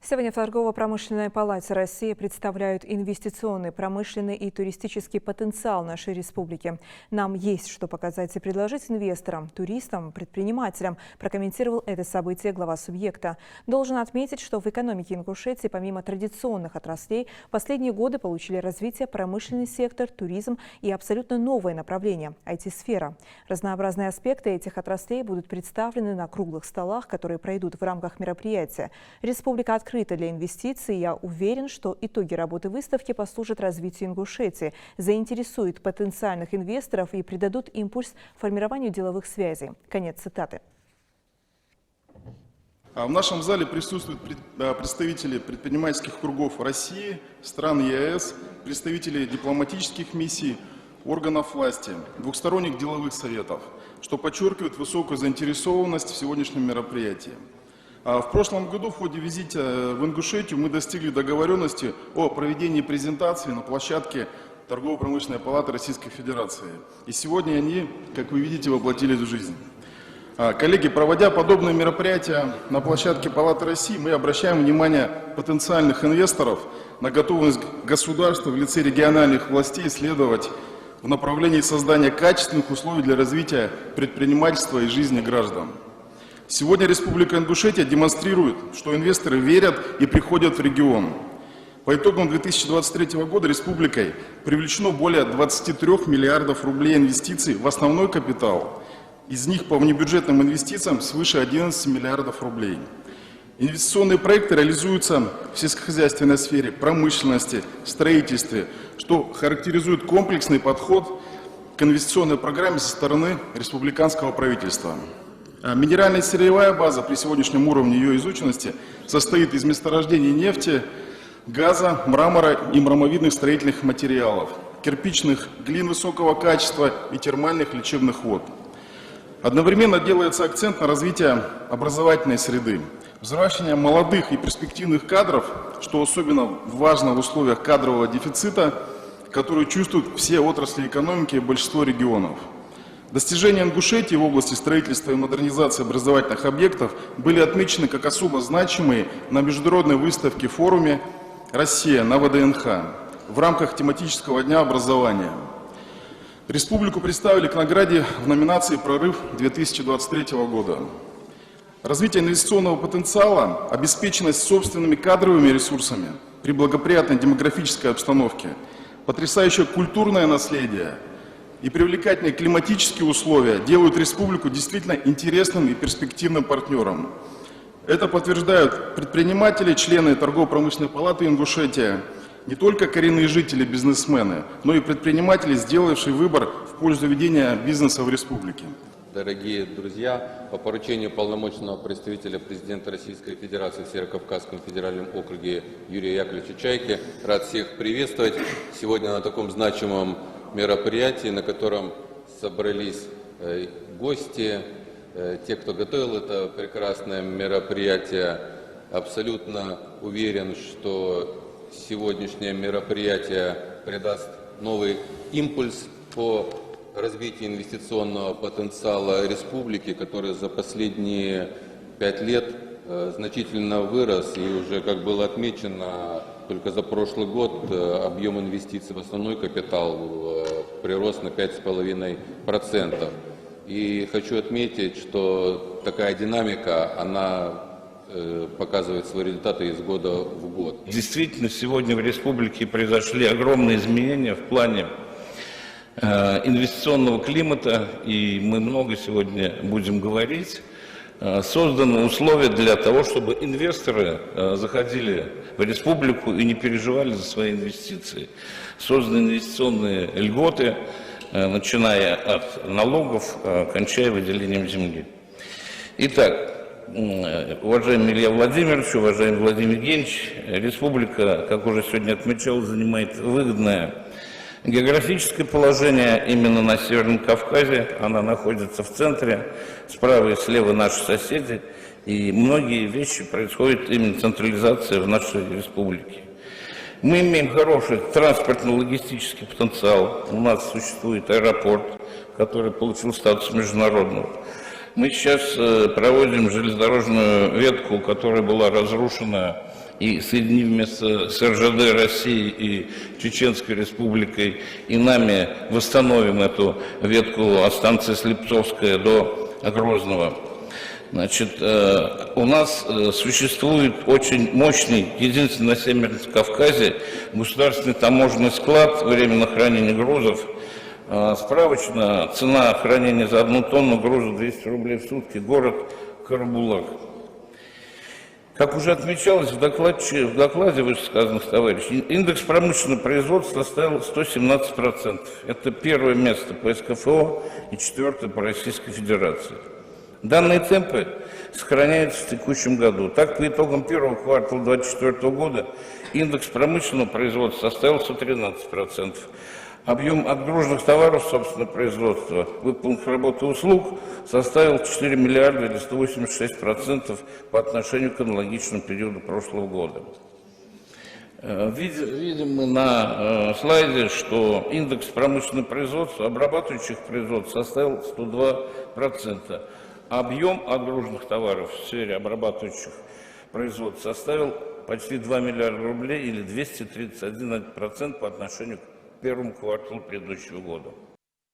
Сегодня в Торгово-промышленной палате России представляют инвестиционный, промышленный и туристический потенциал нашей республики. Нам есть что показать и предложить инвесторам, туристам, предпринимателям, прокомментировал это событие глава субъекта. Должен отметить, что в экономике Ингушетии помимо традиционных отраслей в последние годы получили развитие промышленный сектор, туризм и абсолютно новое направление – IT-сфера. Разнообразные аспекты этих отраслей будут представлены на круглых столах, которые пройдут в рамках мероприятия. Республика открыта для инвестиций. Я уверен, что итоги работы выставки послужат развитию Ингушетии, заинтересуют потенциальных инвесторов и придадут импульс формированию деловых связей. Конец цитаты. В нашем зале присутствуют представители предпринимательских кругов России, стран ЕАЭС, представители дипломатических миссий, органов власти, двухсторонних деловых советов, что подчеркивает высокую заинтересованность в сегодняшнем мероприятии. В прошлом году в ходе визита в Ингушетию мы достигли договоренности о проведении презентации на площадке Торгово-промышленной палаты Российской Федерации. И сегодня они, как вы видите, воплотились в жизнь. Коллеги, проводя подобные мероприятия на площадке Палаты России, мы обращаем внимание потенциальных инвесторов на готовность государства в лице региональных властей следовать в направлении создания качественных условий для развития предпринимательства и жизни граждан. Сегодня Республика Ингушетия демонстрирует, что инвесторы верят и приходят в регион. По итогам 2023 года республикой привлечено более 23 миллиардов рублей инвестиций в основной капитал. Из них по внебюджетным инвестициям свыше 11 миллиардов рублей. Инвестиционные проекты реализуются в сельскохозяйственной сфере, промышленности, строительстве, что характеризует комплексный подход к инвестиционной программе со стороны республиканского правительства. Минеральная сырьевая база при сегодняшнем уровне ее изученности состоит из месторождений нефти, газа, мрамора и мрамовидных строительных материалов, кирпичных глин высокого качества и термальных лечебных вод. Одновременно делается акцент на развитие образовательной среды, взращивание молодых и перспективных кадров, что особенно важно в условиях кадрового дефицита, который чувствуют все отрасли экономики и большинство регионов. Достижения Ингушетии в области строительства и модернизации образовательных объектов были отмечены как особо значимые на международной выставке форуме «Россия» на ВДНХ в рамках тематического дня образования. Республику представили к награде в номинации «Прорыв» 2023 года. Развитие инвестиционного потенциала, обеспеченность собственными кадровыми ресурсами при благоприятной демографической обстановке, потрясающее культурное наследие и привлекательные климатические условия делают республику действительно интересным и перспективным партнером. Это подтверждают предприниматели, члены Торгово-промышленной палаты Ингушетия, не только коренные жители, бизнесмены, но и предприниматели, сделавшие выбор в пользу ведения бизнеса в республике. Дорогие друзья, по поручению полномочного представителя президента Российской Федерации в Северо-Кавказском федеральном округе Юрия Яковлевича Чайки рад всех приветствовать сегодня на таком значимом мероприятии, на котором собрались гости, те, кто готовил это прекрасное мероприятие. Абсолютно уверен, что сегодняшнее мероприятие придаст новый импульс по развитию инвестиционного потенциала республики, который за последние 5 лет значительно вырос, и уже, как было отмечено, только за прошлый год объем инвестиций в основной капитал прирос на 5,5%. И хочу отметить, что такая динамика, она показывает свои результаты из года в год. Действительно, сегодня в республике произошли огромные изменения в плане инвестиционного климата, и мы много сегодня будем говорить. Созданы условия для того, чтобы инвесторы заходили в республику и не переживали за свои инвестиции. Созданы инвестиционные льготы, начиная от налогов, кончая выделением земли. Итак, уважаемый Илья Владимирович, уважаемый Владимир Евгеньевич, республика, как уже сегодня отмечал, занимает выгодное географическое положение именно на Северном Кавказе. Она находится в центре, справа и слева наши соседи, и многие вещи происходят именно централизация в нашей республике. Мы имеем хороший транспортно-логистический потенциал. У нас существует аэропорт, который получил статус международного. Мы сейчас проводим железнодорожную ветку, которая была разрушена и соединив вместо с РЖД России и Чеченской Республикой, и нами восстановим эту ветку от станции Слепцовская до Грозного. Значит, у нас существует очень мощный, единственный на Северном Кавказе, государственный таможенный склад временного хранения грузов. Справочно цена хранения за 1 тонну груза 200 рублей в сутки, город Карабулак. Как уже отмечалось в докладе вышесказанных товарищей, индекс промышленного производства составил 117%. Это первое место по СКФО и четвертое по Российской Федерации. Данные темпы сохраняются в текущем году. Так, по итогам первого квартала 2024 года индекс промышленного производства составил 113%. Объем отгруженных товаров собственного производства, выполненных работ и услуг составил 4 миллиарда или 186% по отношению к аналогичному периоду прошлого года. Видим мы на слайде, что индекс промышленного производства, обрабатывающих производств составил 102%. Объем отгруженных товаров в сфере обрабатывающих производств составил почти 2 миллиарда рублей или 231% по отношению к первому кварталу предыдущего года.